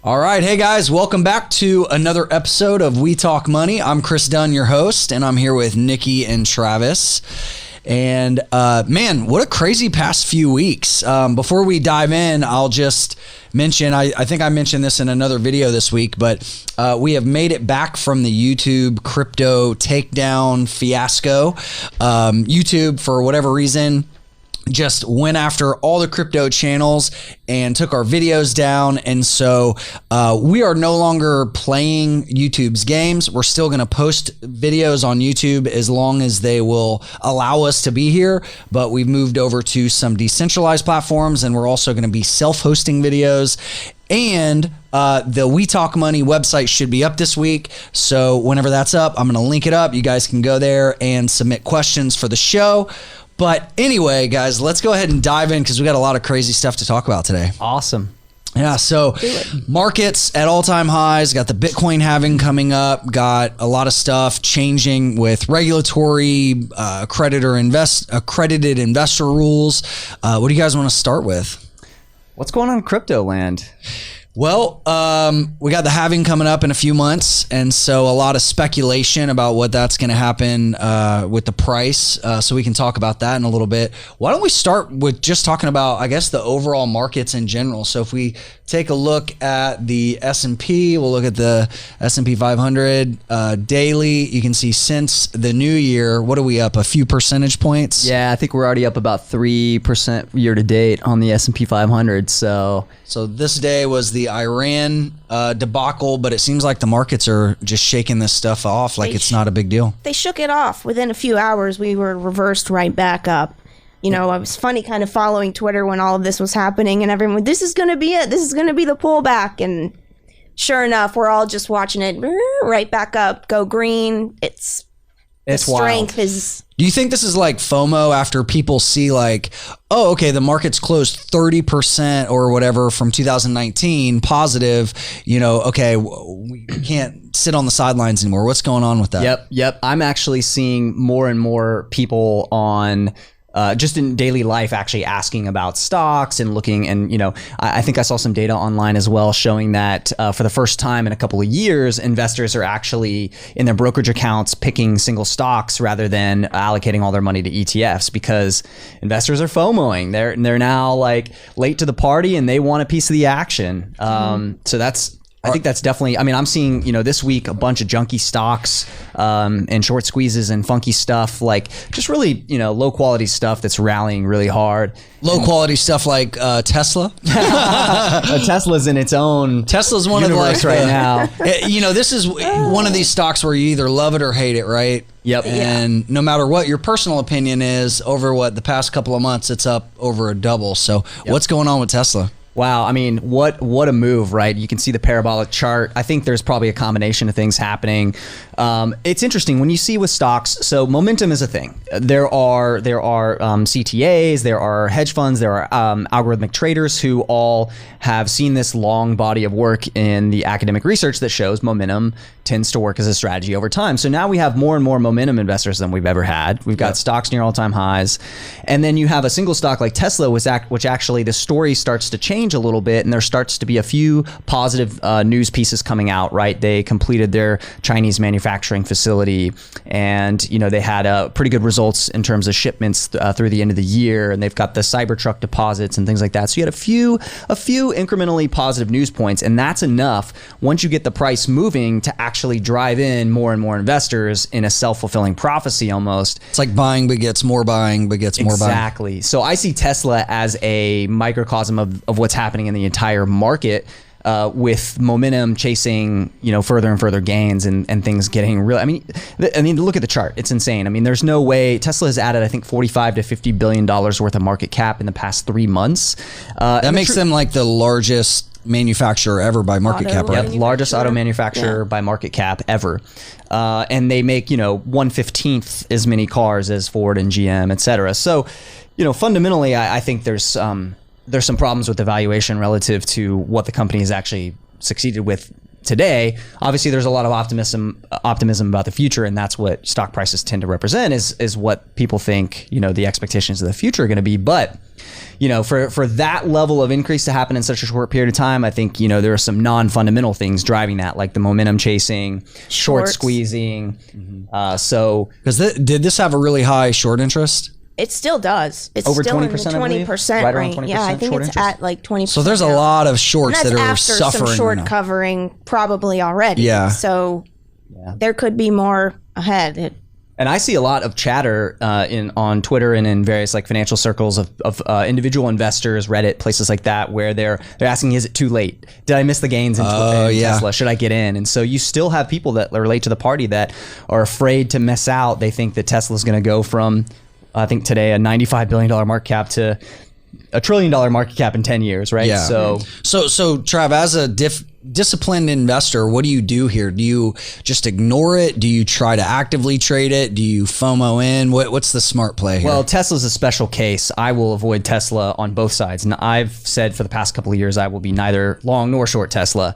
All right. Hey, guys. Welcome back to another episode of We Talk Money. I'm Chris Dunn, your host, and I'm here with Nikki and Travis. And man, what a crazy past few weeks. Before we dive in, I'll just mention, I think I mentioned this in another video this week, but we have made it back from the YouTube crypto takedown fiasco. YouTube, for whatever reason, just went after all the crypto channels and took our videos down. And so we are no longer playing YouTube's games. We're still going to post videos on YouTube as long as they will allow us to be here. But we've moved over to some decentralized platforms, and we're also going to be self-hosting videos. And the We Talk Money website should be up this week. So whenever that's up, I'm going to link it up. You guys can go there and submit questions for the show. But anyway, guys, let's go ahead and dive in because we got a lot of crazy stuff to talk about today. Awesome. Yeah, so markets at all-time highs, got the Bitcoin halving coming up, got a lot of stuff changing with regulatory accredited investor rules. What do you guys want to start with? What's going on in crypto land? Well, we got the halving coming up in a few months, and so a lot of speculation about what that's going to happen with the price, so we can talk about that in a little bit. Why don't we start with just talking about, I guess, the overall markets in general? So if we take a look at the S&P, we'll look at the S&P 500 daily. You can see since the new year, what are we up, a few percentage points? Yeah, I think we're already up about 3% year to date on the S&P 500, so this day was the Iran debacle, but it seems like the markets are just shaking this stuff off like it's not a big deal. They shook it off. Within a few hours, we were reversed right back up. You know, it was funny kind of following Twitter when all of this was happening and everyone, this is going to be it. This is going to be the pullback. And sure enough, we're all just watching it right back up, go green. It's strength wild. Do you think this is like FOMO after people see like, oh, okay, the market's closed 30% or whatever from 2019 positive, you know, okay, we can't sit on the sidelines anymore. What's going on with that? Yep. I'm actually seeing more and more people on just in daily life actually asking about stocks and looking, and you know, I think I saw some data online as well showing that for the first time in a couple of years, investors are actually in their brokerage accounts picking single stocks rather than allocating all their money to ETFs, because investors are FOMOing. They're now like late to the party and they want a piece of the action. So I think that's definitely, I mean, I'm seeing, you know, this week a bunch of junky stocks and short squeezes and funky stuff, like just really, you know, low quality stuff that's rallying really hard. Low quality stuff like Tesla. Tesla's in its own Tesla's one universe of the, right now. You know, this is one of these stocks where you either love it or hate it, right? Yep. And no matter what your personal opinion is, over the past couple of months, it's up over a double. So what's going on with Tesla? Wow, I mean, what a move, right? You can see the parabolic chart. I think there's probably a combination of things happening. It's interesting when you see with stocks. So momentum is a thing. There are CTAs, there are hedge funds, there are algorithmic traders who all have seen this long body of work in the academic research that shows momentum tends to work as a strategy over time. So now we have more and more momentum investors than we've ever had. We've got stocks near all-time highs. And then you have a single stock like Tesla, which actually the story starts to change a little bit, and there starts to be a few positive news pieces coming out, right? They completed their Chinese manufacturing facility, and you know, they had pretty good results in terms of shipments through the end of the year, and they've got the Cybertruck deposits and things like that. So you had a few incrementally positive news points, and that's enough once you get the price moving to actually drive in more and more investors in a self-fulfilling prophecy almost. It's like buying begets more buying begets more buying. Exactly. So I see Tesla as a microcosm of what's happening in the entire market, with momentum chasing, you know, further and further gains and things getting real. I mean, look at the chart. It's insane. I mean, there's no way Tesla has added, I think, $45 to $50 billion worth of market cap in the past 3 months. That makes them like the largest manufacturer ever by market cap, right? Yep, largest auto manufacturer by market cap ever. And they make, you know, 1/15 as many cars as Ford and GM, et cetera. So, you know, fundamentally, I think there's some problems with the valuation relative to what the company has actually succeeded with today. Obviously, there's a lot of optimism about the future, and that's what stock prices tend to represent is what people think, the expectations of the future are going to be. But for that level of increase to happen in such a short period of time, I think, there are some non-fundamental things driving that, like the momentum chasing, short squeezing. Because did this have a really high short interest? It still does. It's over still 20%, in the 20% right range. around 20% Yeah, I think it's interest? at like 20%. So there's a lot of shorts and that are that's after suffering. some short right now. covering probably already. Yeah. So there could be more ahead. And I see a lot of chatter on Twitter and in various like financial circles of individual investors, Reddit, places like that, where they're asking, is it too late? Did I miss the gains in Tesla? Should I get in? And so you still have people that are late to the party that are afraid to miss out. They think that Tesla's going to go from, I think today, a $95 billion market cap to $1 trillion market cap in 10 years, right? Yeah. So Trav, as a disciplined investor, what do you do here? Do you just ignore it? Do you try to actively trade it? Do you FOMO in? What's the smart play here? Well, Tesla's a special case. I will avoid Tesla on both sides. And I've said for the past couple of years, I will be neither long nor short Tesla.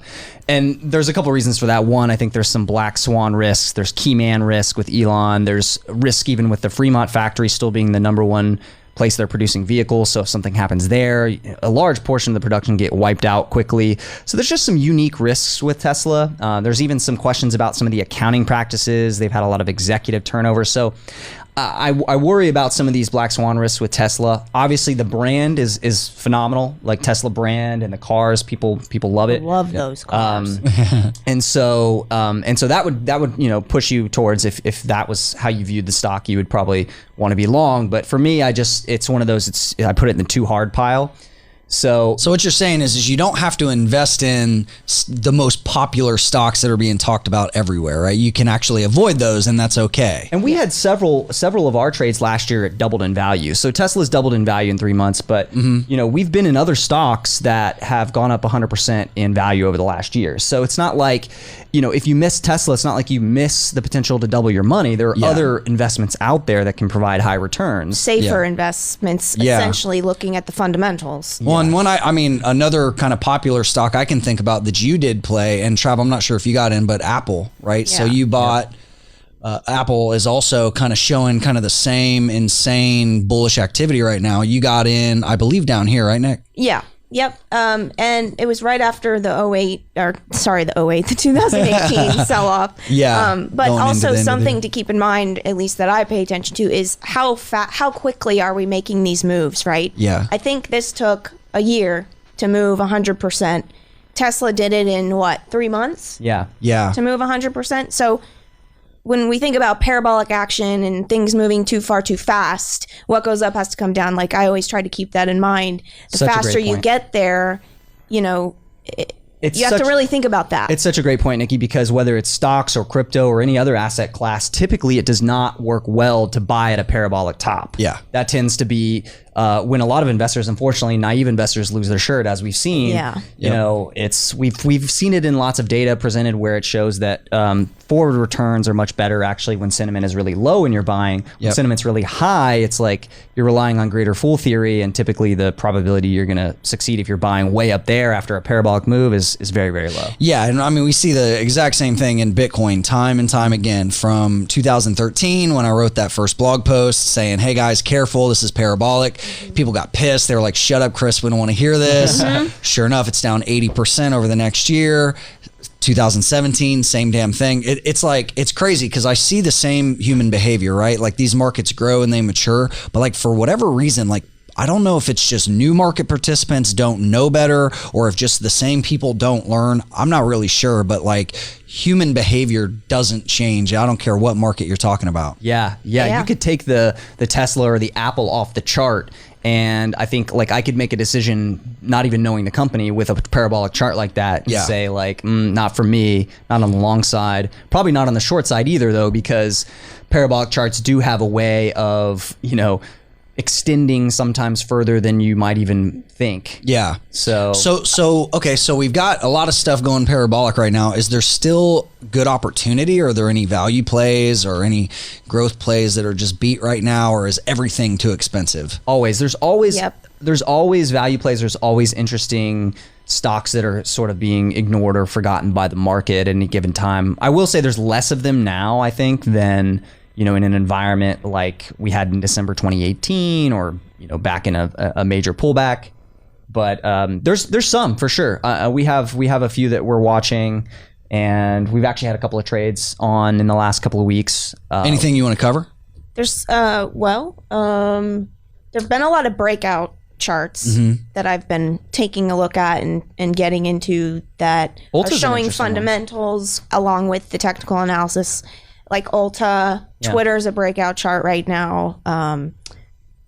And there's a couple of reasons for that. One, I think there's some black swan risks. There's key man risk with Elon. There's risk even with the Fremont factory still being the number one place they're producing vehicles. So if something happens there, a large portion of the production get wiped out quickly. So there's just some unique risks with Tesla. There's even some questions about some of the accounting practices. They've had a lot of executive turnover. So I worry about some of these black swan risks with Tesla. Obviously, the brand is phenomenal, like Tesla brand and the cars. People love it. Love those cars. And so that would push you towards, if that was how you viewed the stock, you would probably want to be long. But for me, it's one of those. I put it in the too hard pile. So what you're saying is you don't have to invest in the most popular stocks that are being talked about everywhere, right? You can actually avoid those, and that's okay. And we had several of our trades last year doubled in value. So Tesla's doubled in value in 3 months, but we've been in other stocks that have gone up 100% in value over the last year. So it's not like, if you miss Tesla, it's not like you miss the potential to double your money. There are other investments out there that can provide high returns. Safer investments, essentially looking at the fundamentals. Well, and another kind of popular stock I can think about that you did play, and Trav, I'm not sure if you got in, but Apple, right? Yeah. So you bought, Apple is also kind of showing kind of the same insane bullish activity right now. You got in, I believe, down here, right, Nick? Yeah. Yep. And it was right after the 2018 sell off. Yeah. But also something to keep in mind, at least that I pay attention to, is how quickly are we making these moves, right? Yeah. I think this took a year to move 100%. Tesla did it in 3 months? Yeah. To move 100%. So when we think about parabolic action and things moving too far too fast, what goes up has to come down. Like, I always try to keep that in mind. The faster you get there, you have to really think about that. It's such a great point, Nikki, because whether it's stocks or crypto or any other asset class, typically it does not work well to buy at a parabolic top. Yeah. That tends to be when a lot of investors, unfortunately, naive investors lose their shirt, as we've seen. Yeah. We've seen it in lots of data presented where it shows that forward returns are much better actually when sentiment is really low and you're buying. When sentiment's really high, it's like you're relying on greater fool theory, and typically the probability you're going to succeed if you're buying way up there after a parabolic move is very, very low. Yeah, and we see the exact same thing in Bitcoin time and time again, from 2013 when I wrote that first blog post saying, hey guys, careful, this is parabolic. People got pissed. They were like, shut up, Chris, we don't want to hear this. Sure enough, it's down 80% over the next year. 2017, same damn thing. It's crazy because I see the same human behavior, right? Like, these markets grow and they mature, but like, for whatever reason, like, I don't know if it's just new market participants don't know better, or if just the same people don't learn. I'm not really sure, but like, human behavior doesn't change. I don't care what market you're talking about. Yeah. You could take the Tesla or the Apple off the chart, and I think like I could make a decision not even knowing the company with a parabolic chart like that and say like, not for me, not on the long side, probably not on the short side either though, because parabolic charts do have a way of, extending sometimes further than you might even think. Yeah. So okay, so we've got a lot of stuff going parabolic right now. Is there still good opportunity? Are there any value plays or any growth plays that are just beat right now, or is everything too expensive? There's always there's always value plays. There's always interesting stocks that are sort of being ignored or forgotten by the market at any given time. I will say there's less of them now, I think, than, in an environment like we had in December 2018 or, back in a major pullback. But there's some for sure. We have a few that we're watching, and we've actually had a couple of trades on in the last couple of weeks. Anything you want to cover? There's there've been a lot of breakout charts that I've been taking a look at and getting into that Ulta's are showing an fundamentals along with the technical analysis. Like Ulta, Twitter's a breakout chart right now.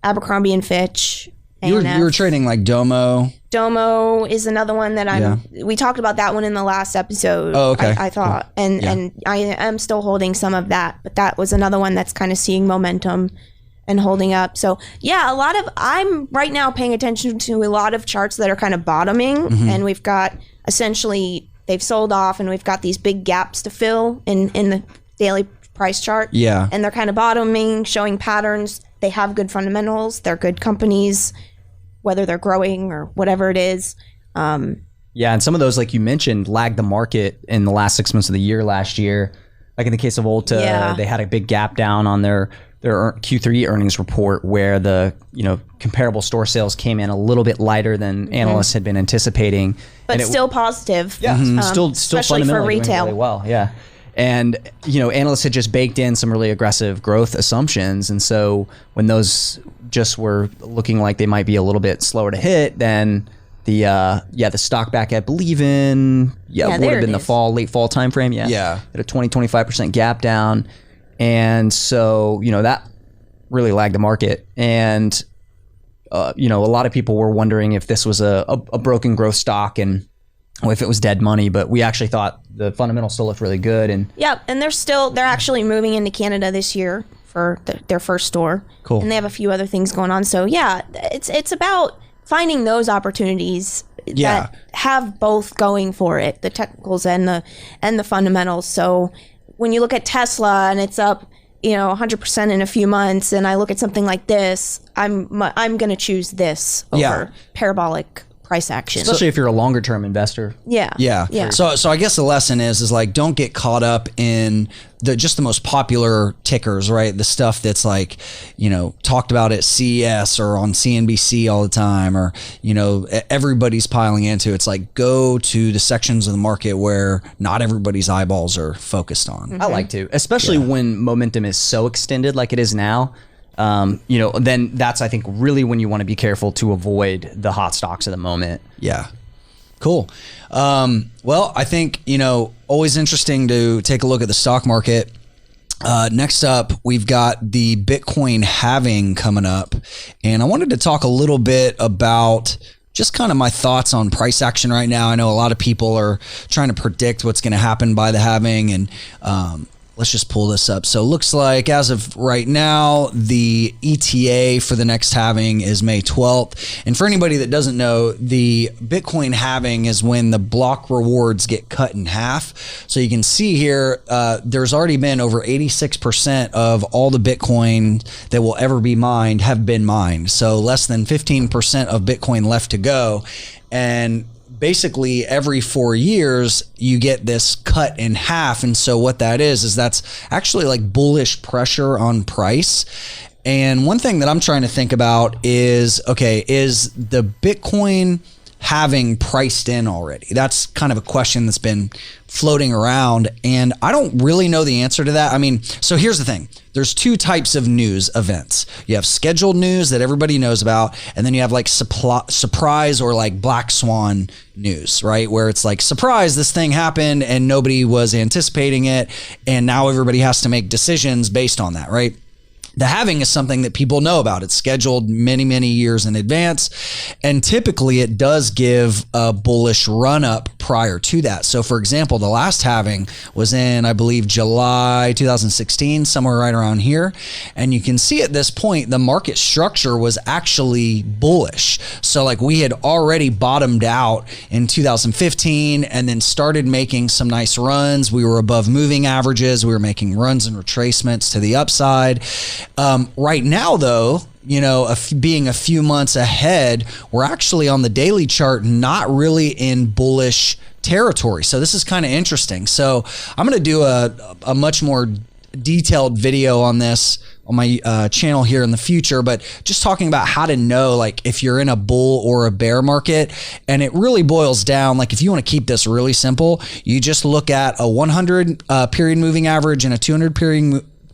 Abercrombie and Fitch. You were trading like Domo. Domo is another one that we talked about that one in the last episode. Oh, okay. I thought, and I am still holding some of that, but that was another one that's kind of seeing momentum and holding up. So I'm right now paying attention to a lot of charts that are kind of bottoming, and we've got essentially they've sold off, and we've got these big gaps to fill in the daily price chart. Yeah, and they're kind of bottoming, showing patterns. They have good fundamentals. They're good companies, whether they're growing or whatever it is. And some of those, like you mentioned, lagged the market in the last 6 months of the year last year. Like in the case of Ulta, they had a big gap down on their Q3 earnings report where the comparable store sales came in a little bit lighter than analysts had been anticipating. But still positive. Yeah, still especially for fundamentally retail. Doing really well, yeah. And, analysts had just baked in some really aggressive growth assumptions. And so when those just were looking like they might be a little bit slower to hit, then the stock back, I believe in, would have been the late fall timeframe. Yeah. At a 20-25% gap down. And so, that really lagged the market. And, a lot of people were wondering if this was a broken growth stock and if it was dead money, but we actually thought the fundamentals still looked really good. And they're actually moving into Canada this year for their first store. Cool. And they have a few other things going on. So it's about finding those opportunities that have both going for it, the technicals and the fundamentals. So when you look at Tesla and it's up 100% in a few months, and I look at something like this, I'm going to choose this over parabolic price action, especially if you're a longer term investor. Yeah. So I guess the lesson is like, don't get caught up in the most popular tickers, right? The stuff that's like, talked about at CES or on CNBC all the time, or everybody's piling into. It's like, go to the sections of the market where not everybody's eyeballs are focused on. I like to, especially when momentum is so extended like it is now. Then that's, I think, really when you want to be careful to avoid the hot stocks of the moment. Yeah. Cool. Well, I think, always interesting to take a look at the stock market. Next up, we've got the Bitcoin halving coming up. And I wanted to talk a little bit about just kind of my thoughts on price action right now. I know a lot of people are trying to predict what's going to happen by the halving, and let's just pull this up. So it looks like as of right now, the ETA for the next halving is May 12th. And for anybody that doesn't know, the Bitcoin halving is when the block rewards get cut in half. So you can see here, there's already been over 86% of all the Bitcoin that will ever be mined have been mined. So less than 15% of Bitcoin left to go. And basically every 4 years you get this cut in half. And so what that is that's actually like bullish pressure on price. And one thing that I'm trying to think about is, okay, is the Bitcoin halving priced in already? That's kind of a question that's been floating around, and I don't really know the answer to that. I mean, so here's the thing. There's two types of news events. You have scheduled news that everybody knows about, and then you have like surprise or like black swan news, right? Where it's like, surprise, this thing happened and nobody was anticipating it, and now everybody has to make decisions based on that, right? The halving is something that people know about. It's scheduled many, many years in advance. And typically it does give a bullish run up prior to that. So for example, the last halving was in, I believe, July 2016, somewhere right around here. And you can see at this point, the market structure was actually bullish. So like we had already bottomed out in 2015 and then started making some nice runs. We were above moving averages. We were making runs and retracements to the upside. Right now, though, being a few months ahead, we're actually on the daily chart not really in bullish territory. So this is kind of interesting. So I'm going to do a much more detailed video on this on my channel here in the future, but just talking about how to know like if you're in a bull or a bear market. And it really boils down, like if you want to keep this really simple, you just look at a 100 period moving average and a 200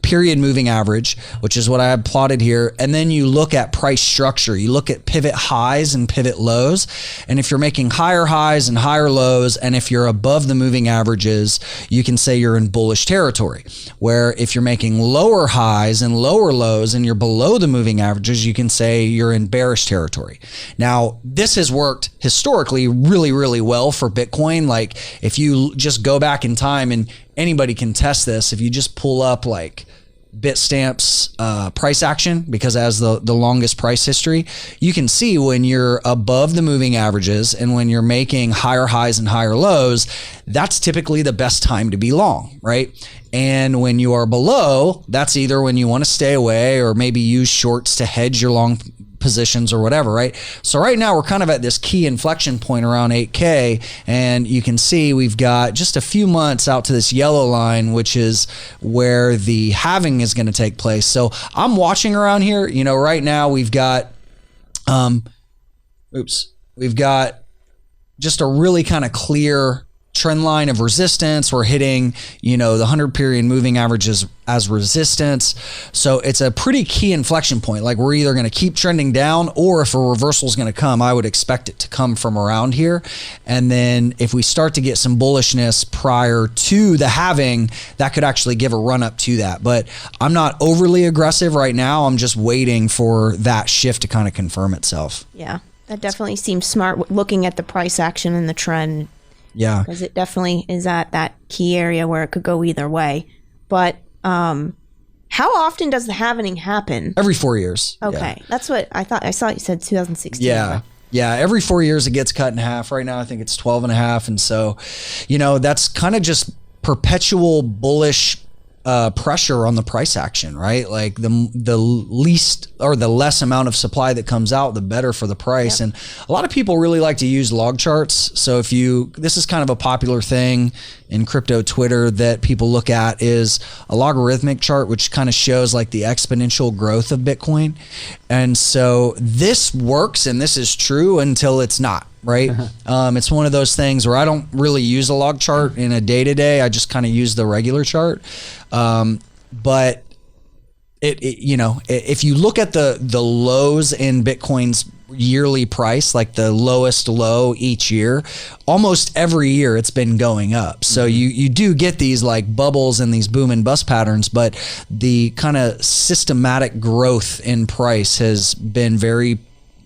period moving average, which is what I have plotted here. And then you look at price structure. You look at pivot highs and pivot lows. And if you're making higher highs and higher lows, and if you're above the moving averages, you can say you're in bullish territory. Where if you're making lower highs and lower lows and you're below the moving averages, you can say you're in bearish territory. Now, this has worked historically really, really well for Bitcoin. Like if you just go back in time, and anybody can test this, if you just pull up like Bitstamp's price action, because it has the longest price history, you can see when you're above the moving averages and when you're making higher highs and higher lows, that's typically the best time to be long, right? And when you are below, that's either when you want to stay away or maybe use shorts to hedge your long positions or whatever, right? So right now we're kind of at this key inflection point around 8K, and you can see we've got just a few months out to this yellow line, which is where the halving is going to take place. So I'm watching around here, right now we've got we've got just a really kind of clear trend line of resistance. We're hitting, the 100 period moving averages as resistance. So it's a pretty key inflection point. Like we're either going to keep trending down, or if a reversal is going to come, I would expect it to come from around here. And then if we start to get some bullishness prior to the halving, that could actually give a run up to that. But I'm not overly aggressive right now. I'm just waiting for that shift to kind of confirm itself. Yeah, that definitely seems smart looking at the price action and the trend. Yeah, because it definitely is at that key area where it could go either way. But how often does the halving happen? Every 4 years. Okay, yeah. That's what I thought. I saw you said 2016. Yeah. Yeah, every 4 years it gets cut in half. Right now I think it's 12 and a half. And so, that's kind of just perpetual bullish pressure on the price action, right? Like the least or the less amount of supply that comes out, the better for the price. Yep. And a lot of people really like to use log charts. So this is kind of a popular thing in crypto Twitter that people look at, is a logarithmic chart, which kind of shows like the exponential growth of Bitcoin. And so this works, and this is true until it's not. Right. It's one of those things where I don't really use a log chart in a day-to-day. I just kind of use the regular chart. But if you look at the lows in Bitcoin's yearly price, like the lowest low each year, almost every year it's been going up. So you do get these like bubbles and these boom and bust patterns, but the kind of systematic growth in price has been very,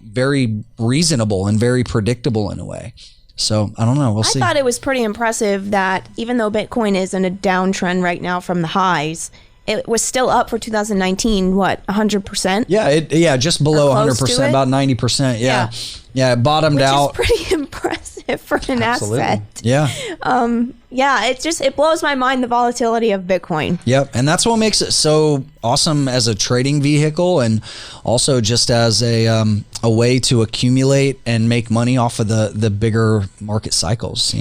very reasonable and very predictable in a way. So I don't know. We'll see. I thought it was pretty impressive that even though Bitcoin is in a downtrend right now from the highs, it was still up for 2019. What, 100%? Yeah, just below 100%, about 90%. Yeah, it bottomed out. Which is pretty impressive for an asset. Yeah. It blows my mind, the volatility of Bitcoin. Yep, and that's what makes it so awesome as a trading vehicle, and also just as a way to accumulate and make money off of the bigger market cycles,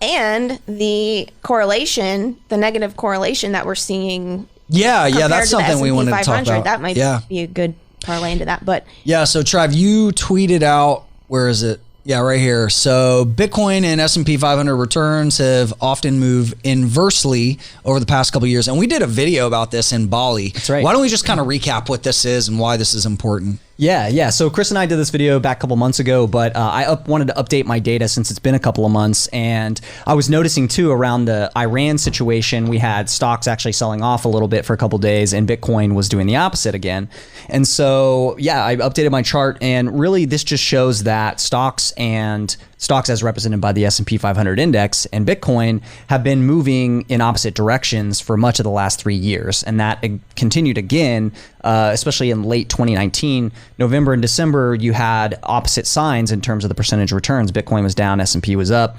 And the correlation, the negative correlation that we're seeing. Yeah, that's something we wanted to talk about. That might be a good parlay into that. But yeah, so Trav, you tweeted out, where is it? Yeah, right here. So Bitcoin and S&P 500 returns have often moved inversely over the past couple of years. And we did a video about this in Bali. That's right. Why don't we just kind of recap what this is and why this is important? Yeah. So Chris and I did this video back a couple months ago, but I wanted to update my data since it's been a couple of months. And I was noticing too, around the Iran situation, we had stocks actually selling off a little bit for a couple of days, and Bitcoin was doing the opposite again. And so, I updated my chart, and really this just shows that stocks as represented by the S&P 500 index and Bitcoin have been moving in opposite directions for much of the last 3 years. And that continued again, especially in late 2019. November and December, you had opposite signs in terms of the percentage returns. Bitcoin was down, S&P was up.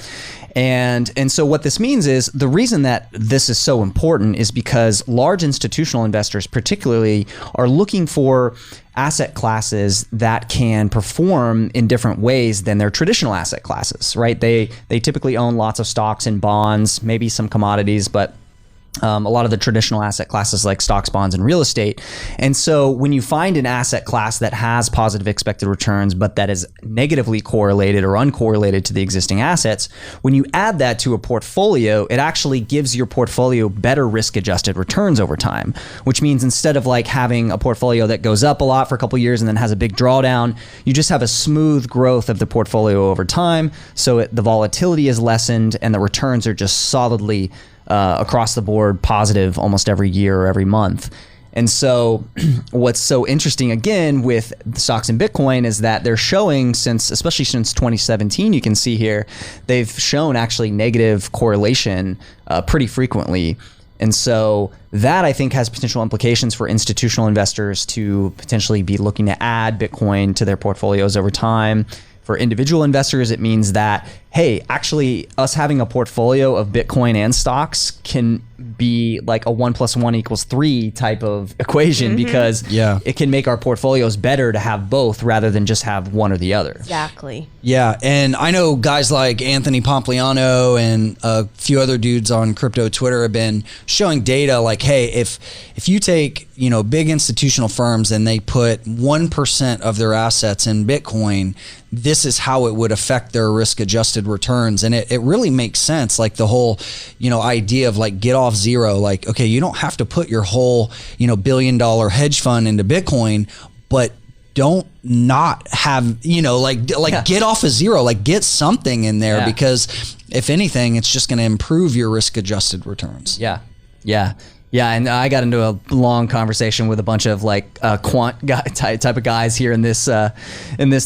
And so what this means is, the reason that this is so important is because large institutional investors particularly are looking for asset classes that can perform in different ways than their traditional asset classes, right? They typically own lots of stocks and bonds, maybe some commodities, but a lot of the traditional asset classes like stocks, bonds, and real estate. And so when you find an asset class that has positive expected returns, but that is negatively correlated or uncorrelated to the existing assets, when you add that to a portfolio, it actually gives your portfolio better risk adjusted returns over time, which means instead of like having a portfolio that goes up a lot for a couple of years and then has a big drawdown, you just have a smooth growth of the portfolio over time. So the volatility is lessened and the returns are just solidly across the board positive almost every year or every month. And so what's so interesting again with stocks and Bitcoin is that they're showing especially since 2017, you can see here, they've shown actually negative correlation pretty frequently. And so that I think has potential implications for institutional investors to potentially be looking to add Bitcoin to their portfolios over time. For individual investors, it means that, hey, actually us having a portfolio of Bitcoin and stocks can be like a 1 + 1 = 3 type of equation because it can make our portfolios better to have both rather than just have one or the other. Exactly. Yeah, and I know guys like Anthony Pompliano and a few other dudes on crypto Twitter have been showing data like, hey, if you take, big institutional firms and they put 1% of their assets in Bitcoin, this is how it would affect their risk adjusted returns. And it really makes sense. Like the whole, idea of like get off zero, like, okay, you don't have to put your whole, $1 billion hedge fund into Bitcoin, but don't not have, get off of zero, like get something in there because if anything, it's just going to improve your risk adjusted returns. Yeah, and I got into a long conversation with a bunch of like quant type of guys here in this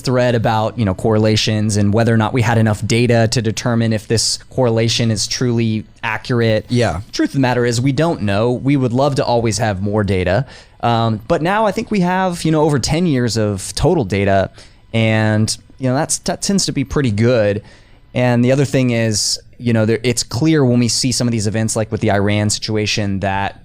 thread about correlations and whether or not we had enough data to determine if this correlation is truly accurate. Yeah. Truth of the matter is we don't know. We would love to always have more data, but now I think we have over 10 years of total data, and that tends to be pretty good. And the other thing is, it's clear when we see some of these events like with the Iran situation that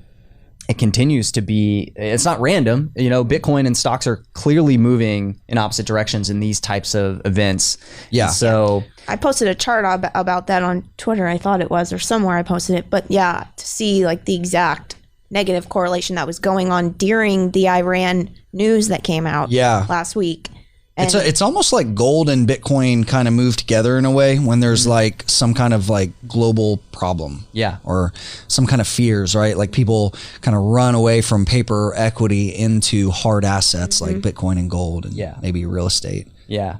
it continues to be, it's not random. Bitcoin and stocks are clearly moving in opposite directions in these types of events. Yeah. And so I posted a chart about that on Twitter, I thought it was, or somewhere I posted it. But yeah, to see like the exact negative correlation that was going on during the Iran news that came out last week. And it's almost like gold and Bitcoin kind of move together in a way when there's like some kind of like global problem, or some kind of fears, right? Like people kind of run away from paper equity into hard assets like Bitcoin and gold and maybe real estate. Yeah.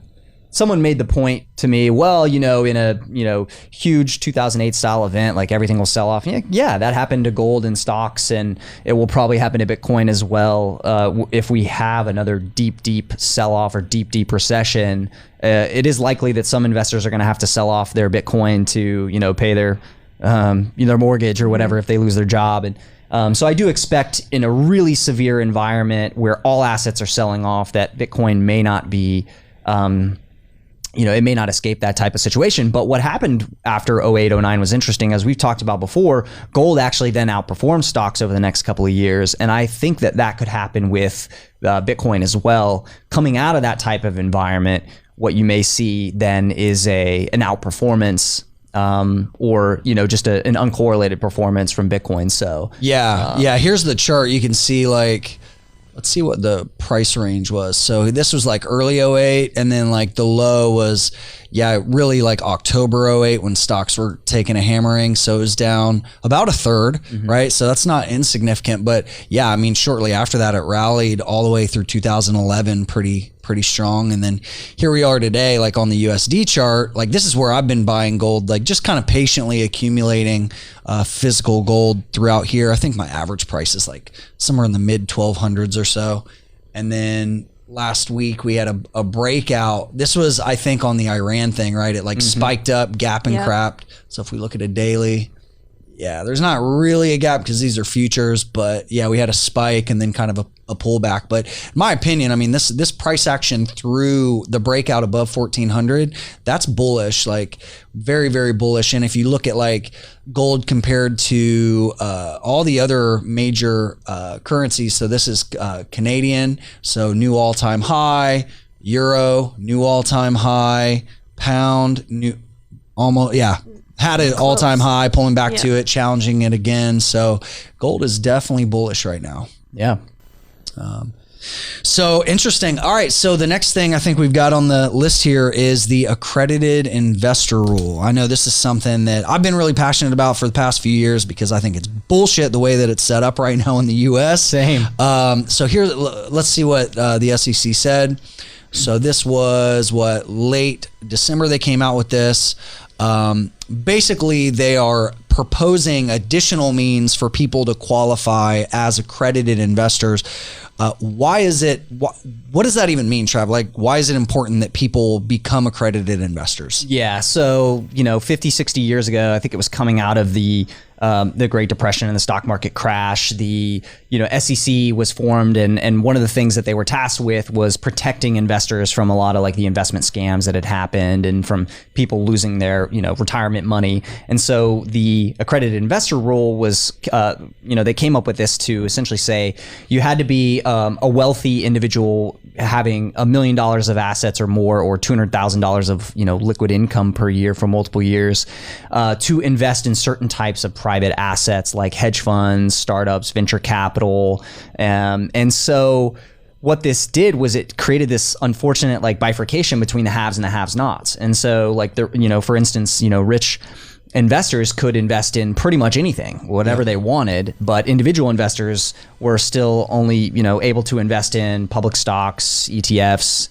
Someone made the point to me, well, in a huge 2008 style event, like everything will sell off. Yeah, that happened to gold and stocks, and it will probably happen to Bitcoin as well. If we have another deep sell off or deep recession, it is likely that some investors are going to have to sell off their Bitcoin to, pay their mortgage or whatever if they lose their job. And so I do expect in a really severe environment where all assets are selling off that Bitcoin may not be, it may not escape that type of situation. But what happened after 08, 09 was interesting. As we've talked about before, gold actually then outperformed stocks over the next couple of years. And I think that could happen with Bitcoin as well. Coming out of that type of environment, what you may see then is an outperformance or just an uncorrelated performance from Bitcoin. So here's the chart. You can see like, let's see what the price range was. So this was like early 08, and then like the low was, really like October 08 when stocks were taking a hammering. So it was down about a third, right? So that's not insignificant, but shortly after that, it rallied all the way through 2011 pretty strong. And then here we are today, like on the USD chart, like this is where I've been buying gold, like just kind of patiently accumulating physical gold throughout here. I think my average price is like somewhere in the mid 1200s or so. And then last week we had a breakout. This was, I think, on the Iran thing, right? It like spiked up, gap and crapped. So if we look at a daily, there's not really a gap because these are futures, but we had a spike and then kind of a a pullback. But in my opinion, I mean, this price action through the breakout above 1400, that's bullish, like very, very bullish. And if you look at like gold compared to all the other major currencies, so this is Canadian, so new all-time high, euro, new all-time high, pound, new almost, yeah. Had an all-time high, pulling back to it, challenging it again. So gold is definitely bullish right now. Yeah. So interesting. All right. So the next thing I think we've got on the list here is the accredited investor rule. I know this is something that I've been really passionate about for the past few years because I think it's bullshit the way that it's set up right now in the U.S. Same. So here, let's see what the SEC said. So this was late December they came out with this. Basically, they are proposing additional means for people to qualify as accredited investors. Why is it? What does that even mean, Trav? Like, why is it important that people become accredited investors? Yeah. So, 50, 60 years ago, I think it was coming out of the Great Depression and the stock market crash, the SEC was formed, and one of the things that they were tasked with was protecting investors from a lot of like the investment scams that had happened and from people losing their retirement money. And so the accredited investor rule was they came up with this to essentially say you had to be a wealthy individual having $1 million of assets or more, or $200,000 of liquid income per year for multiple years, to invest in certain types of private assets like hedge funds, startups, venture capital. And so what this did was it created this unfortunate like bifurcation between the haves and the have-nots. And so like for instance, rich investors could invest in pretty much anything, whatever they wanted, but individual investors were still only, able to invest in public stocks, ETFs,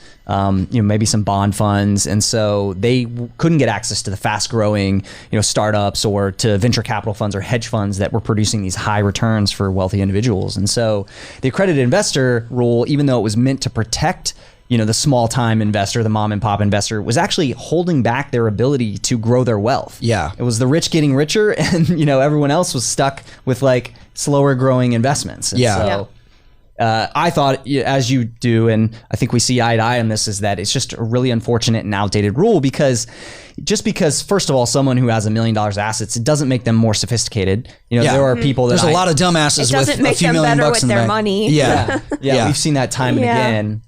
maybe some bond funds. And so they couldn't get access to the fast growing, startups or to venture capital funds or hedge funds that were producing these high returns for wealthy individuals. And so the accredited investor rule, even though it was meant to protect the small time investor, the mom and pop investor, was actually holding back their ability to grow their wealth. Yeah. It was the rich getting richer and, everyone else was stuck with like slower growing investments. And so I thought, as you do, and I think we see eye to eye on this, is that it's just a really unfortunate and outdated rule because first of all, someone who has $1 million assets, it doesn't make them more sophisticated. There are people that there's a lot of dumbasses with a few million bucks in their the bank. money. Yeah. We've seen that time and again.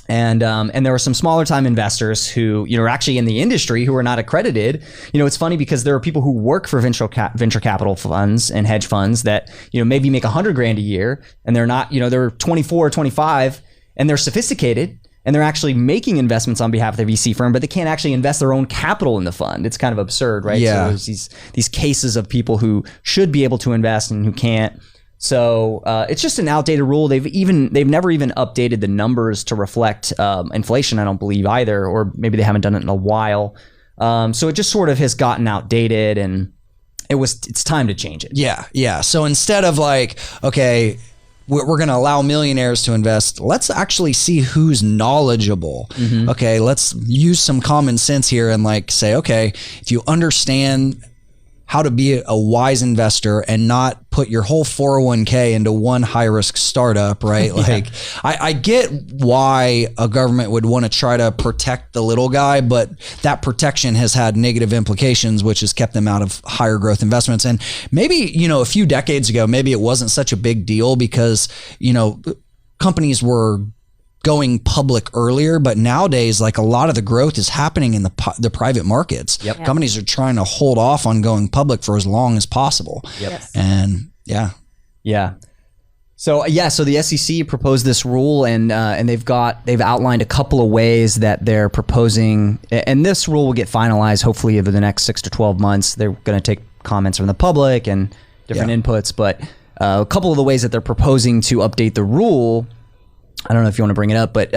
And there were some smaller time investors who, are actually in the industry who are not accredited. It's funny because there are people who work for venture capital funds and hedge funds that, maybe make $100,000 a year, and they're not, they're 24 or 25 and they're sophisticated and they're actually making investments on behalf of their VC firm, but they can't actually invest their own capital in the fund. It's kind of absurd, right? Yeah. So there's these cases of people who should be able to invest and who can't. So it's just an outdated rule. They've never even updated the numbers to reflect inflation, I don't believe either, or maybe they haven't done it in a while. So it just sort of has gotten outdated, and it's time to change it. Yeah. So instead of like, okay, we're going to allow millionaires to invest, let's actually see who's knowledgeable. Mm-hmm. Okay, let's use some common sense here and like say, okay, if you understand how to be a wise investor and not put your whole 401k into one high risk startup, right? Like I get why a government would want to try to protect the little guy, but that protection has had negative implications, which has kept them out of higher growth investments. And maybe, a few decades ago, maybe it wasn't such a big deal because, companies were going public earlier, but nowadays, like a lot of the growth is happening in the private markets. Yep. Yeah. Companies are trying to hold off on going public for as long as possible. Yep. Yes. And yeah. So the SEC proposed this rule, and they've outlined a couple of ways that they're proposing, and this rule will get finalized hopefully over the next 6 to 12 months. They're going to take comments from the public and different inputs, but a couple of the ways that they're proposing to update the rule, I don't know if you want to bring it up, but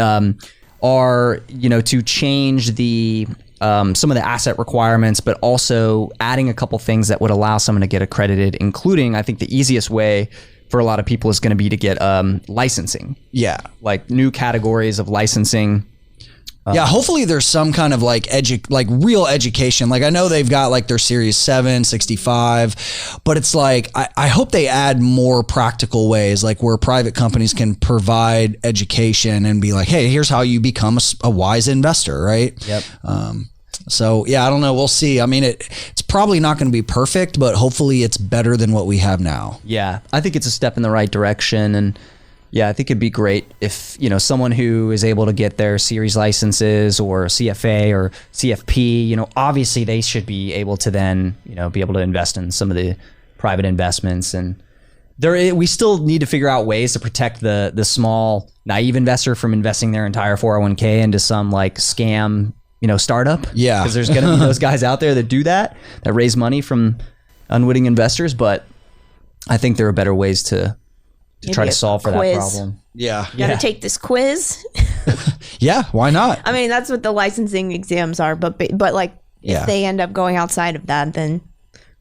are to change the some of the asset requirements, but also adding a couple things that would allow someone to get accredited, including, I think the easiest way for a lot of people is going to be to get licensing. yeah, Like new categories of licensing. Yeah, hopefully there's some kind of like real education. Like I know they've got like their Series 7, 65, but it's like I hope they add more practical ways, like where private companies can provide education and be like, hey, here's how you become a wise investor, right? Yep. So yeah, I don't know. We'll see. I mean, it's probably not going to be perfect, but hopefully it's better than what we have now. Yeah, I think it's a step in the right direction, and yeah, I think it'd be great if, someone who is able to get their series licenses or CFA or CFP, obviously they should be able to then, be able to invest in some of the private investments. And we still need to figure out ways to protect the small, naive investor from investing their entire 401k into some like scam, startup. Yeah. Because there's going to be those guys out there that do that raise money from unwitting investors. But I think there are better ways to try to solve for that problem. Yeah. You gotta take this quiz. Yeah, why not? I mean, that's what the licensing exams are, but like if they end up going outside of that, then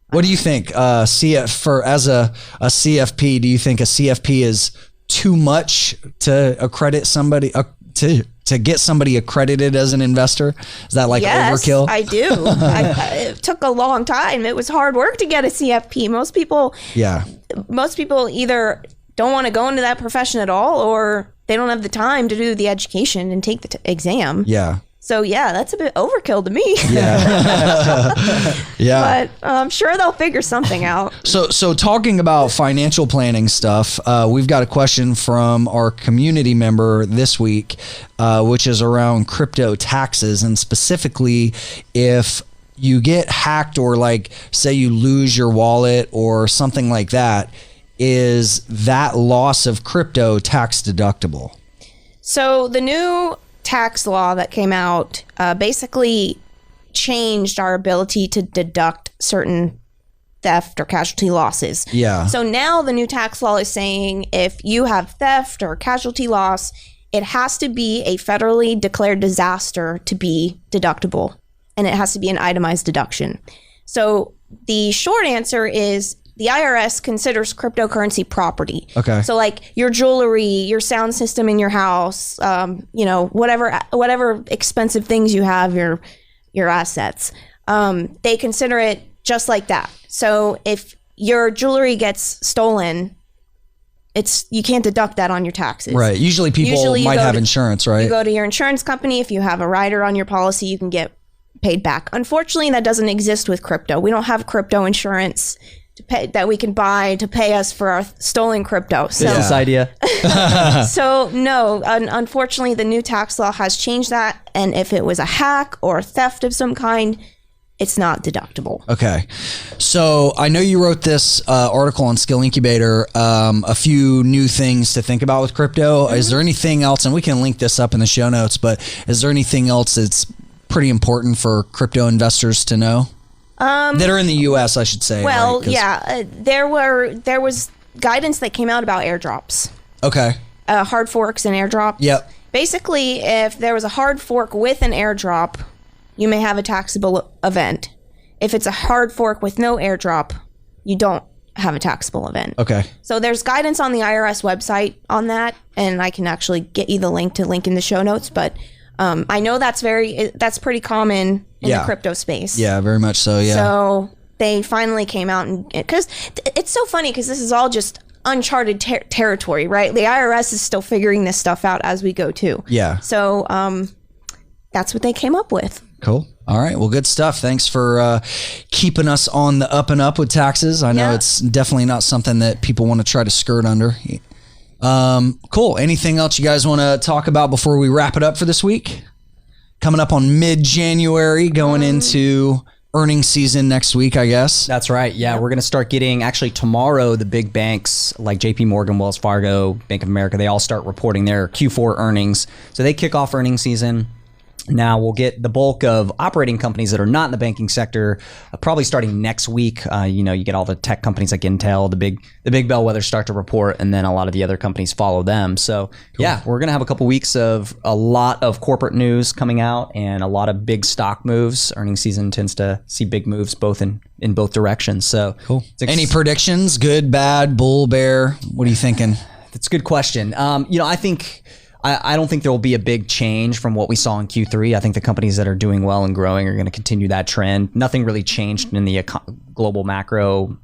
what do you think? As a CFP, do you think a CFP is too much to accredit somebody to get somebody accredited as an investor? Is that like overkill? I do. It took a long time. It was hard work to get a CFP. Most people either don't want to go into that profession at all, or they don't have the time to do the education and take the exam. Yeah. So yeah, that's a bit overkill to me. Yeah. Yeah. But I'm sure they'll figure something out. So talking about financial planning stuff, we've got a question from our community member this week, which is around crypto taxes, and specifically if you get hacked or like say you lose your wallet or something like that, is that loss of crypto tax deductible? So the new tax law that came out basically changed our ability to deduct certain theft or casualty losses. Yeah. So now the new tax law is saying if you have theft or casualty loss, it has to be a federally declared disaster to be deductible, and it has to be an itemized deduction. So the short answer is the IRS considers cryptocurrency property. Okay. So like your jewelry, your sound system in your house, whatever expensive things you have, your assets, they consider it just like that. So if your jewelry gets stolen, you can't deduct that on your taxes. Right. Usually people might have insurance, right? You go to your insurance company. If you have a rider on your policy, you can get paid back. Unfortunately, that doesn't exist with crypto. We don't have crypto insurance that we can buy to pay us for our stolen crypto. So, business idea. So no, unfortunately, the new tax law has changed that. And if it was a hack or theft of some kind, it's not deductible. Okay. So I know you wrote this article on Skill Incubator, a few new things to think about with crypto. Mm-hmm. Is there anything else, and we can link this up in the show notes, but is there anything else that's pretty important for crypto investors to know? That are in the U.S., I should say. Well, right? There was guidance that came out about airdrops. Okay. Hard forks and airdrop. Yep. Basically, if there was a hard fork with an airdrop, you may have a taxable event. If it's a hard fork with no airdrop, you don't have a taxable event. Okay. So there's guidance on the IRS website on that, and I can actually get you the link in the show notes, but I know that's pretty common in the crypto space. Yeah, very much so. Yeah. So they finally came out, and because it's so funny because this is all just uncharted territory, right? The IRS is still figuring this stuff out as we go too. Yeah. So that's what they came up with. Cool. All right. Well, good stuff. Thanks for keeping us on the up and up with taxes. I know it's definitely not something that people want to try to skirt under. Cool. Anything else you guys want to talk about before we wrap it up for this week? Coming up on mid-January, going into earnings season next week, I guess. That's right. Yeah, we're going to start getting, actually tomorrow, the big banks like JP Morgan, Wells Fargo, Bank of America, they all start reporting their Q4 earnings. So they kick off earnings season. Now we'll get the bulk of operating companies that are not in the banking sector probably starting next week. You get all the tech companies like Intel, the big bellwethers start to report, and then a lot of the other companies follow them. So yeah, we're gonna have a couple weeks of a lot of corporate news coming out and a lot of big stock moves. Earnings season tends to see big moves both in both directions. So cool. Any predictions? Good, bad, bull, bear? What are you thinking? That's a good question. I think I don't think there will be a big change from what we saw in Q3. I think the companies that are doing well and growing are going to continue that trend. Nothing really changed in the global macro,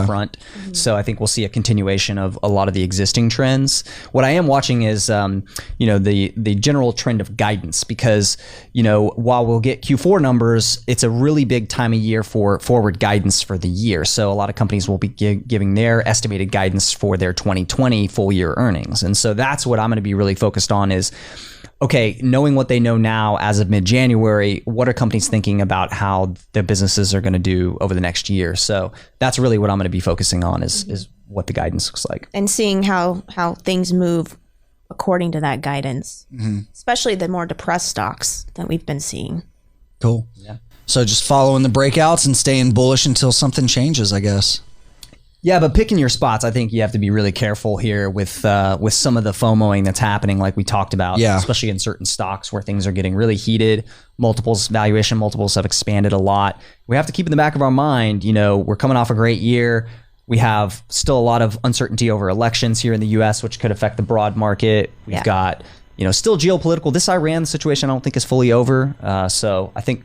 front. So I think we'll see a continuation of a lot of the existing trends. What I am watching is, the general trend of guidance, because, while we'll get Q4 numbers, it's a really big time of year for forward guidance for the year. So a lot of companies will be giving their estimated guidance for their 2020 full year earnings. And so that's what I'm going to be really focused on is, okay, knowing what they know now as of mid-January, what are companies thinking about how their businesses are going to do over the next year? So that's really what I'm going to be focusing on is what the guidance looks like. And seeing how things move according to that guidance, especially the more depressed stocks that we've been seeing. Cool. Yeah. So just following the breakouts and staying bullish until something changes, I guess. Yeah, but picking your spots, I think you have to be really careful here with some of the FOMOing that's happening, like we talked about, especially in certain stocks where things are getting really heated. Valuation multiples have expanded a lot. We have to keep in the back of our mind, we're coming off a great year. We have still a lot of uncertainty over elections here in the U.S., which could affect the broad market. We've got, still geopolitical. This Iran situation I don't think is fully over. So I think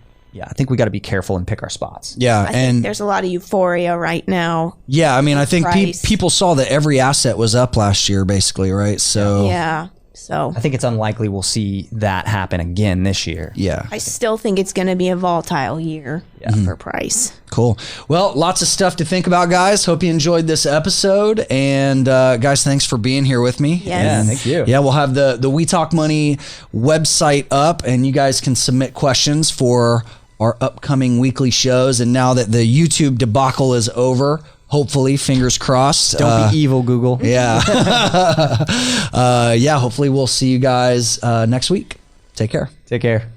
we got to be careful and pick our spots. Yeah, I think there's a lot of euphoria right now. Yeah, I mean, I think people saw that every asset was up last year, basically, right? So so I think it's unlikely we'll see that happen again this year. Yeah, I still think it's going to be a volatile year for price. Cool. Well, lots of stuff to think about, guys. Hope you enjoyed this episode. And guys, thanks for being here with me. Yes. Yeah, thank you. Yeah, we'll have the We Talk Money website up, and you guys can submit questions for our upcoming weekly shows. And now that the YouTube debacle is over, hopefully, fingers crossed. Don't be evil, Google. Yeah. Hopefully we'll see you guys next week. Take care. Take care.